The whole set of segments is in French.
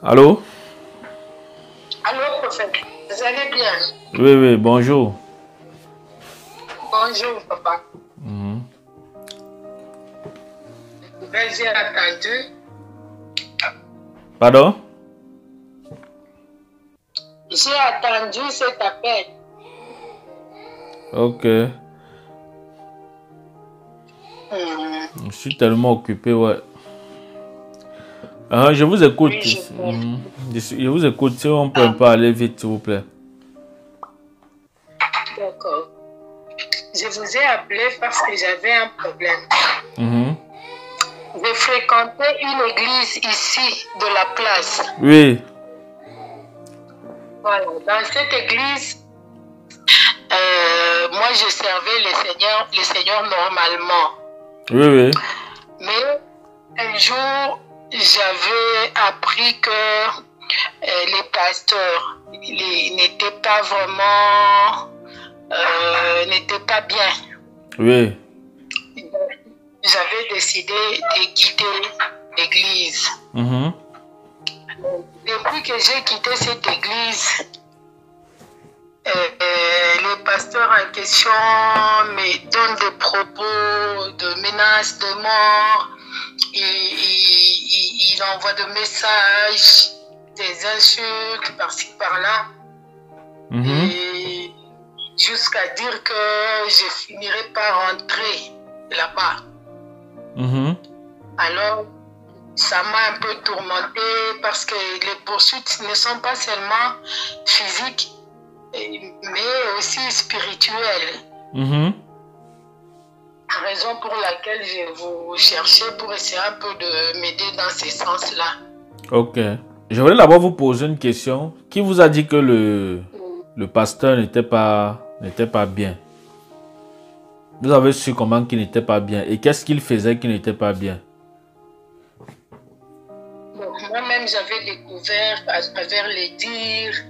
Allô? Allô, prophète, vous allez bien? Oui, oui, bonjour. Bonjour, papa. Mhm. J'ai attendu. Pardon? J'ai attendu cet appel. Ok. Hmm. Je suis tellement occupé, ouais. Je vous écoute. Oui, je vois. Je vous écoute. Si on peut un peu aller vite, s'il vous plaît. D'accord. Je vous ai appelé parce que j'avais un problème. Mhm. Je fréquentais une église ici de la place. Oui. Voilà. Dans cette église, moi je servais le Seigneur normalement. Oui, oui. Mais un jour, j'avais appris que les pasteurs n'étaient pas vraiment, n'étaient pas bien. Oui. J'avais décidé de quitter l'église. Mhm. Depuis que j'ai quitté cette église, le pasteur en question me donne des propos de menaces de mort. Il envoie des messages, des insultes par-ci par-là. Mhm. Et jusqu'à dire que je finirai par rentrer là-bas. Mhm. Alors, ça m'a un peu tourmentée parce que les poursuites ne sont pas seulement physiques, mais aussi spirituelles. Mhm. Raison pour laquelle je vous cherchais pour essayer un peu de m'aider dans ce sens-là. Ok. Je voulais d'abord vous poser une question. Qui vous a dit que le pasteur n'était pas bien? Vous avez su comment qu'il n'était pas bien? Et qu'est-ce qu'il faisait qui n'était pas bien? Bon, moi-même, j'avais découvert à travers les dires,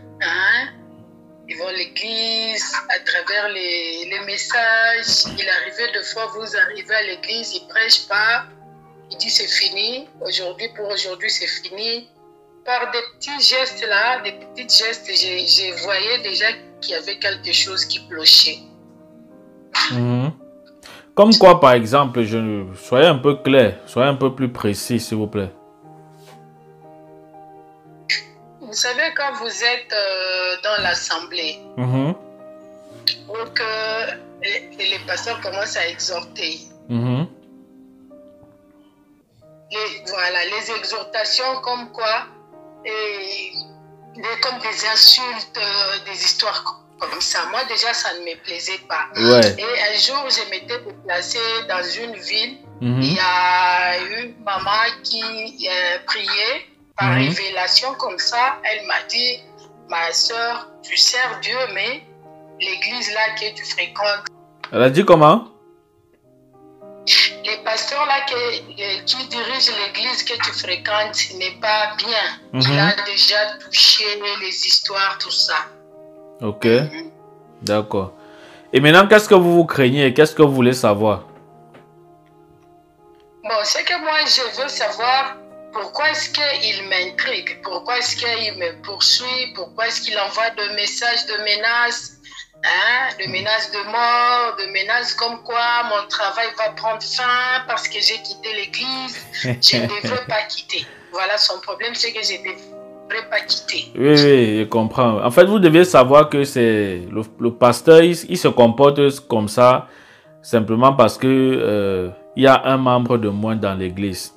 ils vont à l'église, à travers les messages. Il arrivait de fois, vous arrivez à l'église, il ne prêche pas, il dit c'est fini, pour aujourd'hui c'est fini. Par des petits gestes là, des petits gestes, je voyais déjà qu'il y avait quelque chose qui clochait. Mhm. Comme quoi, par exemple, soyez un peu clair, soyez un peu plus précis, s'il vous plaît. Vous savez, quand vous êtes dans l'assemblée, Mhm. pour que les pasteurs commencent à exhorter, Mhm. les exhortations comme quoi, comme des insultes, des histoires comme ça. Moi, déjà, ça ne me plaisait pas. Ouais. Et un jour, je m'étais déplacée dans une ville. Mhm. Il y a une maman qui priait par révélation comme ça. Elle m'a dit, ma soeur, tu sers Dieu, mais l'église là que tu fréquentes, Elle a dit comment? les pasteurs là qui dirigent l'église que tu fréquentes n'est pas bien. Il a déjà touché les histoires, tout ça. Ok. D'accord. Et maintenant, qu'est-ce que vous craignez? Qu'est-ce que vous voulez savoir? Bon, c'est que moi, je veux savoir pourquoi est-ce qu'il m'intrigue, pourquoi est-ce qu'il me poursuit, pourquoi est-ce qu'il envoie des messages de menaces, de menaces de mort, de menaces comme quoi mon travail va prendre fin parce que j'ai quitté l'église. Je ne devrais pas quitter. Voilà, son problème, c'est que je ne devrais pas quitter. Oui, oui, je comprends. En fait, vous devez savoir que c'est le pasteur, il se comporte comme ça simplement parce que il y a un membre de moins dans l'église.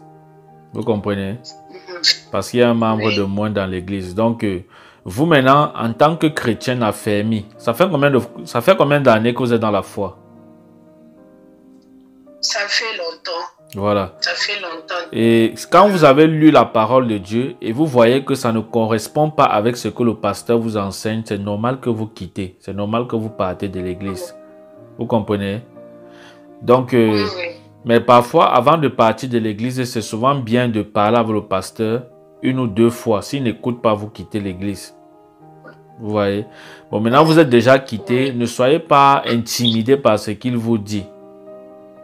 Vous comprenez? Parce qu'il y a un membre de moins dans l'église. Donc, vous maintenant, en tant que chrétien affermi, ça fait combien d'années que vous êtes dans la foi? Ça fait longtemps. Voilà. Ça fait longtemps. Et quand vous avez lu la parole de Dieu et vous voyez que ça ne correspond pas avec ce que le pasteur vous enseigne, c'est normal que vous quittez. C'est normal que vous partez de l'église. Vous comprenez? Donc, Oui. mais parfois, avant de partir de l'église, c'est souvent bien de parler avec le pasteur une ou deux fois. S'il n'écoute pas, vous quittez l'église. Vous voyez? Bon, maintenant, vous êtes déjà quitté. Ne soyez pas intimidé par ce qu'il vous dit.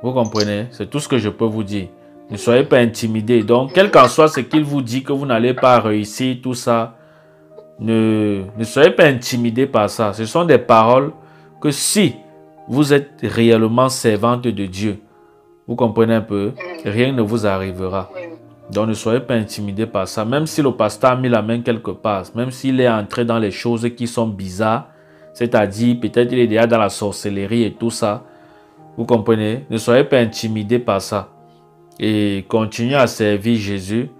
Vous comprenez? C'est tout ce que je peux vous dire. Ne soyez pas intimidés. Donc, quel qu'en soit ce qu'il vous dit, que vous n'allez pas réussir, tout ça, ne soyez pas intimidés par ça. Ce sont des paroles que si vous êtes réellement servante de Dieu, vous comprenez un peu, rien ne vous arrivera. Donc, ne soyez pas intimidés par ça. Même si le pasteur a mis la main quelque part, même s'il est entré dans les choses qui sont bizarres, c'est-à-dire peut-être il est déjà dans la sorcellerie et tout ça, vous comprenez, ne soyez pas intimidés par ça. Et continuez à servir Jésus.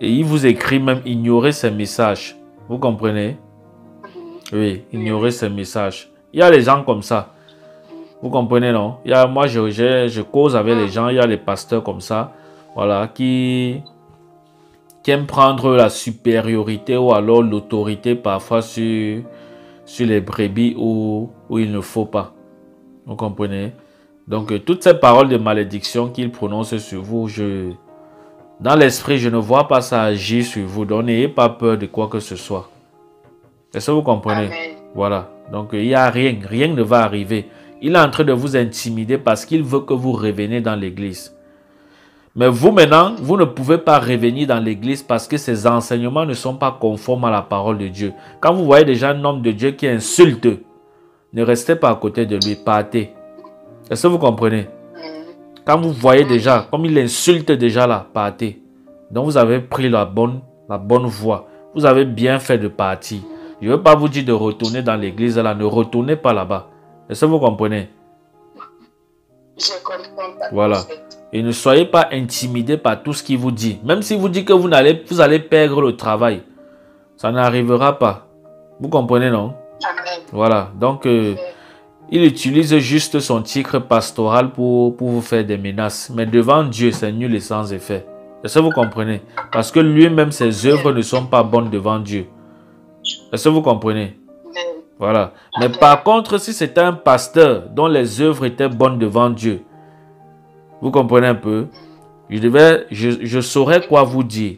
Et il vous écrit même, ignorez ces messages. Vous comprenez? Oui, ignorez ces messages. Il y a des gens comme ça. Vous comprenez, non? Moi, je cause avec les gens, il y a les pasteurs comme ça, voilà, qui aiment prendre la supériorité ou alors l'autorité parfois sur les brebis où il ne faut pas. Vous comprenez? Donc, toutes ces paroles de malédiction qu'il prononce sur vous, dans l'esprit, je ne vois pas ça agir sur vous. Donc, n'ayez pas peur de quoi que ce soit. Est-ce que vous comprenez? Amen. Voilà. Donc, il n'y a rien ne va arriver. Il est en train de vous intimider parce qu'il veut que vous reveniez dans l'église. Mais vous, maintenant, vous ne pouvez pas revenir dans l'église parce que ces enseignements ne sont pas conformes à la parole de Dieu. Quand vous voyez déjà un homme de Dieu qui insulte, ne restez pas à côté de lui, partez. Est-ce que vous comprenez? Quand vous voyez déjà, comme il insulte déjà là, partez. Donc vous avez pris la bonne voie. Vous avez bien fait de partir. Je ne veux pas vous dire de retourner dans l'église là, ne retournez pas là-bas. Est-ce que vous comprenez? Je comprends pas. Voilà. Et ne soyez pas intimidés par tout ce qu'il vous dit. Même s'il vous dit que vous allez perdre le travail, ça n'arrivera pas. Vous comprenez, non? Amen. Voilà. Donc, il utilise juste son titre pastoral pour vous faire des menaces. Mais devant Dieu, c'est nul et sans effet. Est-ce que vous comprenez? Parce que lui-même, ses œuvres ne sont pas bonnes devant Dieu. Est-ce que vous comprenez? Voilà. Mais par contre, si c'était un pasteur dont les œuvres étaient bonnes devant Dieu, vous comprenez un peu? Je saurais quoi vous dire.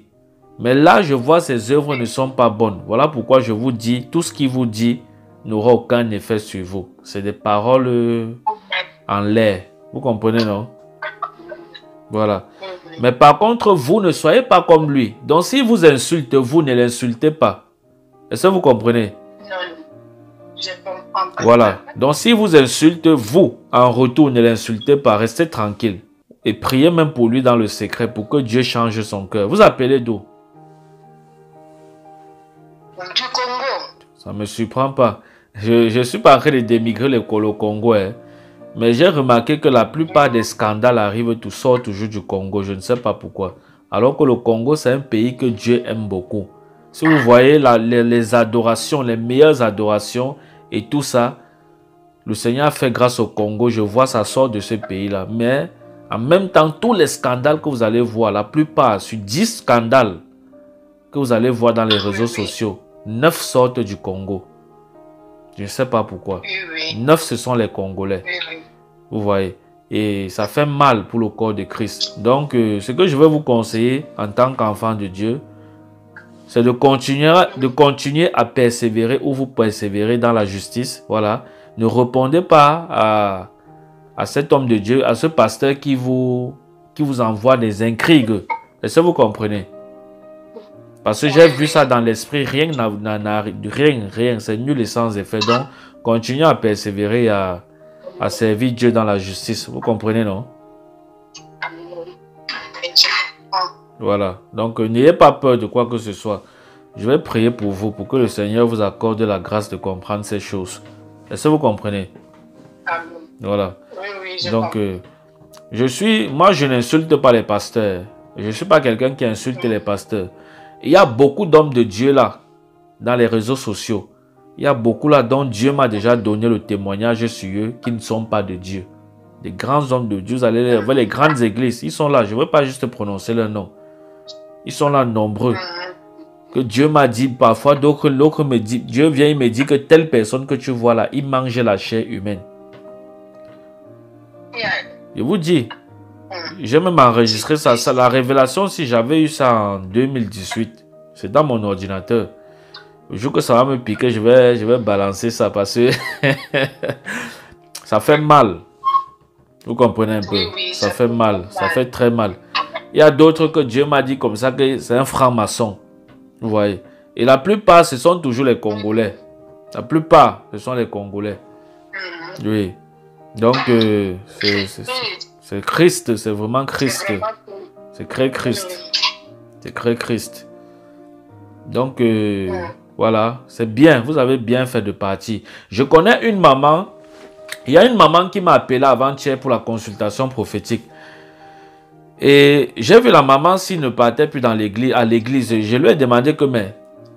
Mais là, je vois ses œuvres ne sont pas bonnes. Voilà pourquoi je vous dis, tout ce qu'il vous dit n'aura aucun effet sur vous. C'est des paroles en l'air. Vous comprenez, non? Voilà. Mais par contre, vous ne soyez pas comme lui. Donc, s'il vous insulte, vous ne l'insultez pas. Est-ce que vous comprenez? Non, je comprends pas. Voilà. Donc, s'il vous insulte, vous, en retour, ne l'insultez pas. Restez tranquille. Et priez même pour lui dans le secret pour que Dieu change son cœur. Vous appelez d'où? Du Congo. Ça ne me surprend pas. Je ne suis pas en train de démigrer le Congo. Mais j'ai remarqué que la plupart des scandales sortent toujours du Congo. Je ne sais pas pourquoi. Alors que le Congo, c'est un pays que Dieu aime beaucoup. Si vous voyez les adorations, les meilleures adorations et tout ça, le Seigneur a fait grâce au Congo. Je vois ça sort de ce pays-là. Mais en même temps, tous les scandales que vous allez voir, la plupart, sur 10 scandales que vous allez voir dans les réseaux sociaux, 9 sortent du Congo. Je ne sais pas pourquoi. 9, ce sont les Congolais. Vous voyez. Et ça fait mal pour le corps de Christ. Donc, ce que je vais vous conseiller en tant qu'enfant de Dieu, c'est de continuer à persévérer où vous persévérez dans la justice. Voilà. Ne répondez pas à cet homme de Dieu, à ce pasteur qui vous envoie des intrigues. Est-ce que vous comprenez? Parce que j'ai vu ça dans l'esprit, rien, c'est nul et sans effet. Donc, continuez à persévérer, à servir Dieu dans la justice. Vous comprenez, non? Voilà. Donc, n'ayez pas peur de quoi que ce soit. Je vais prier pour vous, pour que le Seigneur vous accorde la grâce de comprendre ces choses. Est-ce que vous comprenez? Amen. Voilà. Oui, donc, moi, je n'insulte pas les pasteurs. Je ne suis pas quelqu'un qui insulte les pasteurs. Il y a beaucoup d'hommes de Dieu là, dans les réseaux sociaux. Il y a beaucoup là dont Dieu m'a déjà donné le témoignage sur eux qui ne sont pas de Dieu. Des grands hommes de Dieu, vous allez voir les grandes églises, ils sont là. Je ne veux pas juste prononcer leur nom. Ils sont là nombreux. Que Dieu m'a dit parfois, d'autres me dit, Dieu vient et me dit que telle personne que tu vois là, il mange la chair humaine. Je vous dis, j'ai même enregistré ça. La révélation, si j'avais eu ça en 2018, c'est dans mon ordinateur. Le jour que ça va me piquer, je vais balancer ça parce que ça fait mal. Vous comprenez un peu? Oui, oui, Ça ça fait fait mal, ça mal. fait très mal. Il y a d'autres que Dieu m'a dit comme ça que c'est un franc-maçon. Vous voyez? Et la plupart, ce sont toujours les Congolais. La plupart, ce sont les Congolais. Mhm. Oui. Donc, Oui, c'est Christ, c'est vraiment c'est Christ. vraiment C'est très Christ. oui. C'est très Christ. Donc, Mhm. voilà, c'est bien. Vous avez bien fait de partir. Je connais une maman. Il y a une maman qui m'a appelé avant-hier pour la consultation prophétique. Et j'ai vu la maman s'il ne partait plus dans l'église, à l'église. Je lui ai demandé que, mais,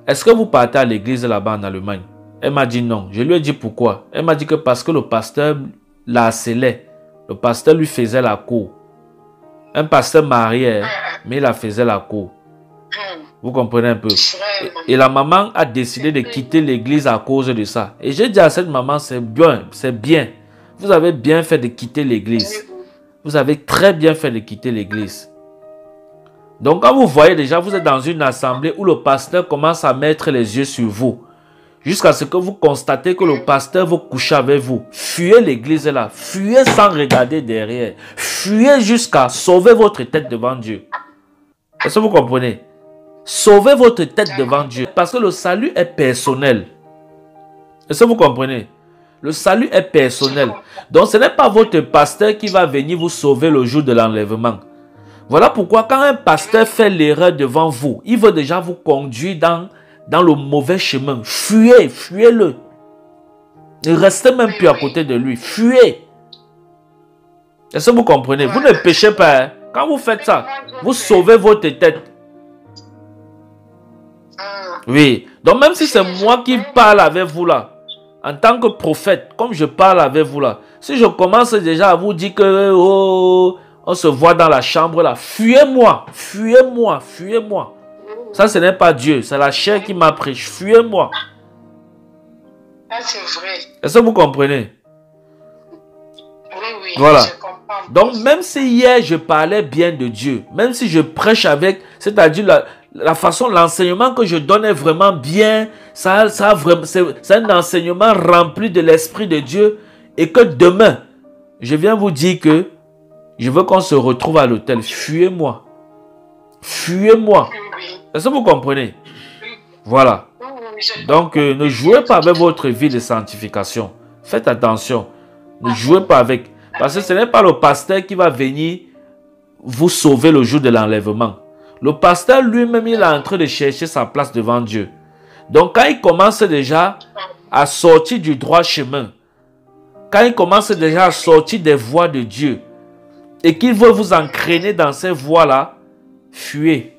est-ce que vous partez à l'église là-bas en Allemagne? Elle m'a dit non. Je lui ai dit pourquoi. Elle m'a dit que parce que le pasteur la harcelait. Le pasteur lui faisait la cour. Un pasteur marié, mais il la faisait la cour. Mhm. Vous comprenez un peu? Vraiment. Et la maman a décidé de quitter l'église à cause de ça. Et j'ai dit à cette maman, c'est bien, c'est bien. Vous avez bien fait de quitter l'église. Vous avez très bien fait de quitter l'église. Donc quand vous voyez déjà, vous êtes dans une assemblée où le pasteur commence à mettre les yeux sur vous. Jusqu'à ce que vous constatez que le pasteur veut coucher avec vous. Fuyez l'église là. Fuyez sans regarder derrière. Fuyez jusqu'à sauver votre tête devant Dieu. Est-ce que vous comprenez? Sauvez votre tête devant Dieu. Parce que le salut est personnel. Est-ce que vous comprenez? Le salut est personnel. Donc ce n'est pas votre pasteur qui va venir vous sauver le jour de l'enlèvement. Voilà pourquoi quand un pasteur fait l'erreur devant vous, il veut déjà vous conduire dans le mauvais chemin. Fuyez, fuyez-le. Ne restez même plus à côté de lui. Fuyez. Est-ce que vous comprenez? Vous ne péchez pas. Hein? Quand vous faites ça, vous sauvez votre tête. Oui. Donc même si c'est moi qui parle avec vous là, en tant que prophète, comme je parle avec vous là, si je commence déjà à vous dire que oh, on se voit dans la chambre là, fuyez-moi, fuyez-moi, fuyez-moi. Ça, ce n'est pas Dieu, c'est la chair qui m'a pris. Fuyez-moi. Ah, c'est vrai. Est-ce que vous comprenez? Oui, oui, voilà. Je comprends. Donc même si hier je parlais bien de Dieu, même si je prêche avec, c'est-à-dire la façon, l'enseignement que je donne est vraiment bien, c'est un enseignement rempli de l'Esprit de Dieu, et que demain, je viens vous dire que je veux qu'on se retrouve à l'hôtel. Fuyez-moi. Fuyez-moi. Est-ce que vous comprenez? Voilà. Donc, ne jouez pas avec votre vie de sanctification. Faites attention. Ne jouez pas avec. Parce que ce n'est pas le pasteur qui va venir vous sauver le jour de l'enlèvement. Le pasteur lui-même, il est en train de chercher sa place devant Dieu. Donc, quand il commence déjà à sortir du droit chemin, quand il commence déjà à sortir des voies de Dieu, et qu'il veut vous entraîner dans ces voies-là, fuyez.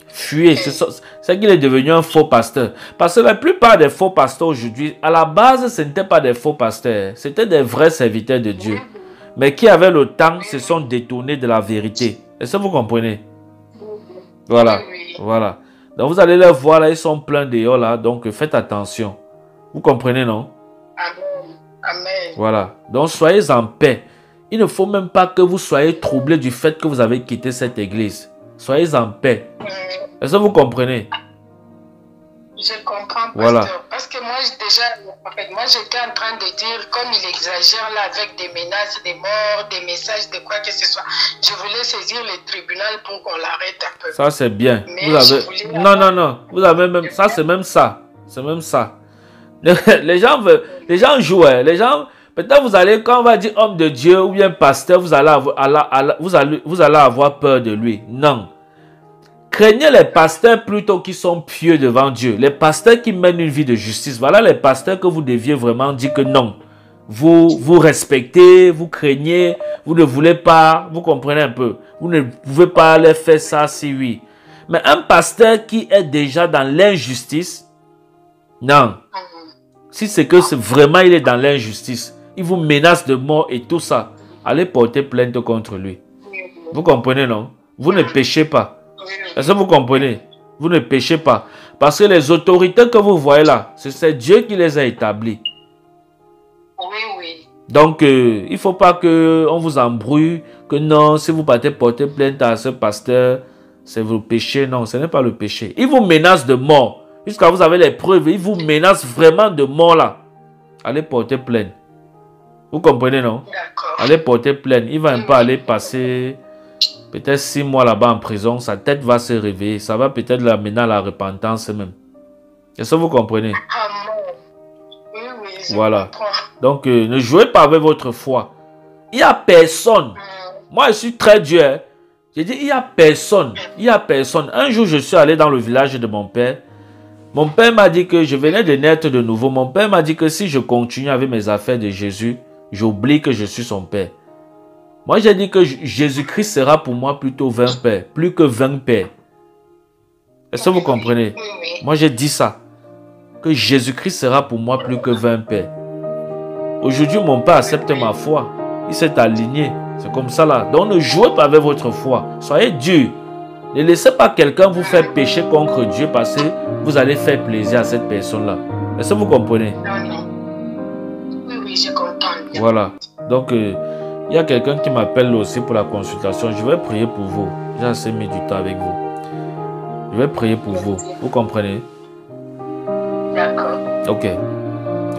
Fuyez. C'est qu'il est devenu un faux pasteur. Parce que la plupart des faux pasteurs aujourd'hui, à la base, ce n'étaient pas des faux pasteurs. C'était des vrais serviteurs de Dieu. Mais qui, avec le temps, se sont détournés de la vérité. Est-ce que vous comprenez? Voilà. Voilà. Donc, vous allez les voir là, ils sont pleins dehors là. Donc, faites attention. Vous comprenez, non? Amen. Amen. Voilà. Donc, soyez en paix. Il ne faut même pas que vous soyez troublés du fait que vous avez quitté cette église. Soyez en paix. Est-ce que vous comprenez? Je comprends, pasteur. Voilà. Parce que moi, déjà, en fait, moi, j'étais en train de dire, comme il exagère là avec des menaces, des morts, des messages, de quoi que ce soit, je voulais saisir le tribunal pour qu'on l'arrête un peu. Ça, c'est bien. Mais vous avez... Non. Vous avez même... Ça, c'est même ça. C'est même ça. Les gens jouent. Hein. Les gens... Peut-être vous allez, quand on va dire homme de Dieu ou bien pasteur, vous allez avoir peur de lui. Non. Craignez les pasteurs plutôt qui sont pieux devant Dieu. Les pasteurs qui mènent une vie de justice. Voilà les pasteurs que vous deviez vraiment dire que non. Vous respectez, vous craignez, vous ne voulez pas, vous comprenez un peu. Vous ne pouvez pas les faire ça si oui. Mais un pasteur qui est déjà dans l'injustice, non. Si c'est que vraiment il est dans l'injustice, il vous menace de mort et tout ça, allez porter plainte contre lui. Vous comprenez, non? Vous ne péchez pas. Est-ce que vous comprenez? Vous ne péchez pas. Parce que les autorités que vous voyez là, c'est Dieu qui les a établies. Oui. Donc, il ne faut pas qu'on vous embrouille, que non, si vous partez porter plainte à ce pasteur, c'est vos péchés. Non, ce n'est pas le péché. Il vous menace de mort. Jusqu'à vous avez les preuves, il vous menace vraiment de mort là. Allez porter plainte. Vous comprenez, non? D'accord. Allez porter plainte. Il va un peu aller passer peut-être 6 mois là-bas en prison. Sa tête va se réveiller. Ça va peut-être l'amener à la repentance même. Est-ce que vous comprenez? Oui, oui, je voilà. comprends. Donc, ne jouez pas avec votre foi. Il n'y a personne. Moi, je suis très dur. Hein. J'ai dit, il n'y a personne. Il n'y a personne. Un jour, je suis allé dans le village de mon père. Mon père m'a dit que je venais de naître de nouveau. Mon père m'a dit que si je continue avec mes affaires de Jésus, j'oublie que je suis son père. Moi, j'ai dit que Jésus-Christ sera pour moi plutôt 20 pères, plus que 20 pères. Est-ce que vous comprenez? Moi, j'ai dit ça. Que Jésus-Christ sera pour moi plus que 20 pères. Aujourd'hui, mon père accepte ma foi. Il s'est aligné. C'est comme ça là. Donc, ne jouez pas avec votre foi. Soyez dur. Ne laissez pas quelqu'un vous faire pécher contre Dieu parce que vous allez faire plaisir à cette personne-là. Est-ce que vous comprenez? Non. Oui, je comprends bien. Voilà. Donc, il y a quelqu'un qui m'appelle aussi pour la consultation. Je vais prier pour vous. J'ai assez mis du temps avec vous. Je vais prier pour vous. Vous comprenez? D'accord. Ok.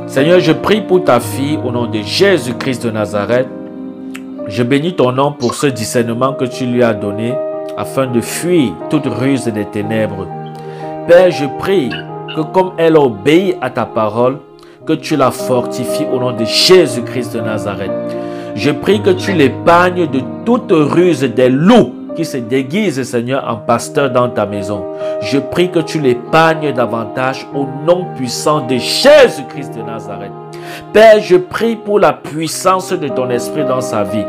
Seigneur, je prie pour ta fille au nom de Jésus-Christ de Nazareth. Je bénis ton nom pour ce discernement que tu lui as donné afin de fuir toute ruse des ténèbres. Père, je prie que comme elle obéit à ta parole, que tu la fortifies au nom de Jésus-Christ de Nazareth. Je prie que tu l'épargnes de toute ruse des loups qui se déguisent, Seigneur, en pasteur dans ta maison. Je prie que tu l'épargnes davantage au nom puissant de Jésus-Christ de Nazareth. Père, je prie pour la puissance de ton esprit dans sa vie.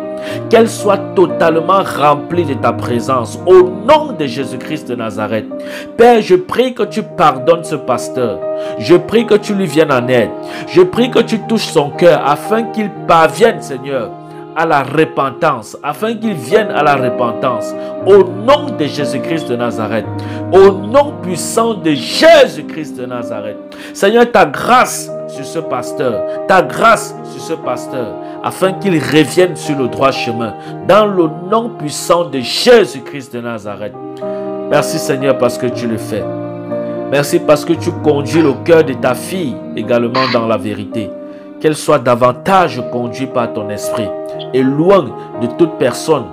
Qu'elle soit totalement remplie de ta présence au nom de Jésus-Christ de Nazareth. Père, je prie que tu pardonnes ce pasteur. Je prie que tu lui viennes en aide. Je prie que tu touches son cœur afin qu'il parvienne, Seigneur, à la repentance, afin qu'il vienne à la repentance au nom de Jésus-Christ de Nazareth, au nom puissant de Jésus-Christ de Nazareth. Seigneur, ta grâce sur ce pasteur, ta grâce sur ce pasteur, afin qu'il revienne sur le droit chemin, dans le nom puissant de Jésus-Christ de Nazareth. Merci Seigneur parce que tu le fais. Merci parce que tu conduis le cœur de ta fille également dans la vérité. Qu'elle soit davantage conduite par ton esprit et loin de toute personne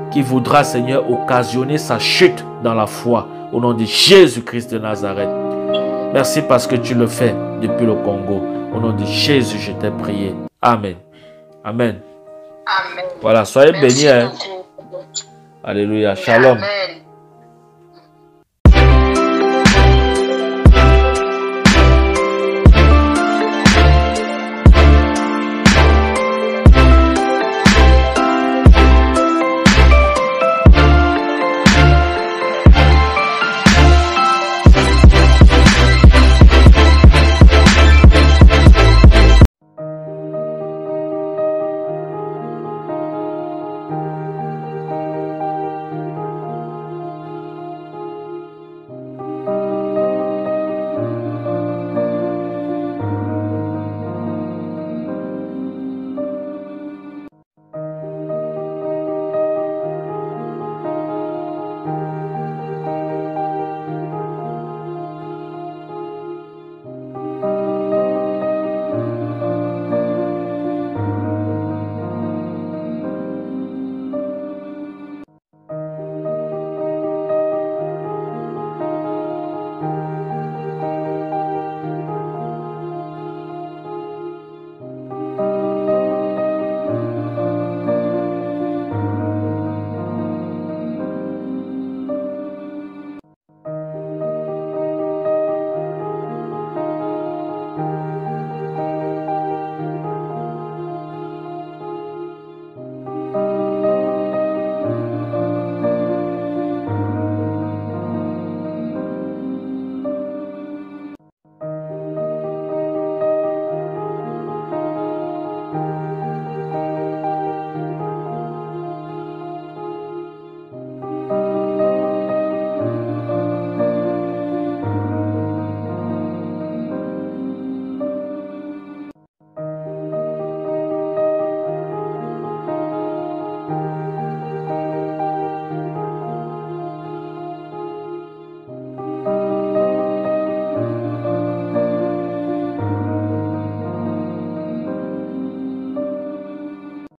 qui voudra, Seigneur, occasionner sa chute dans la foi au nom de Jésus-Christ de Nazareth. Merci parce que tu le fais depuis le Congo. Au nom de Jésus, je t'ai prié. Amen. Amen. Amen. Voilà, soyez bénis. Hein. Beaucoup. Alléluia. Shalom. Amen.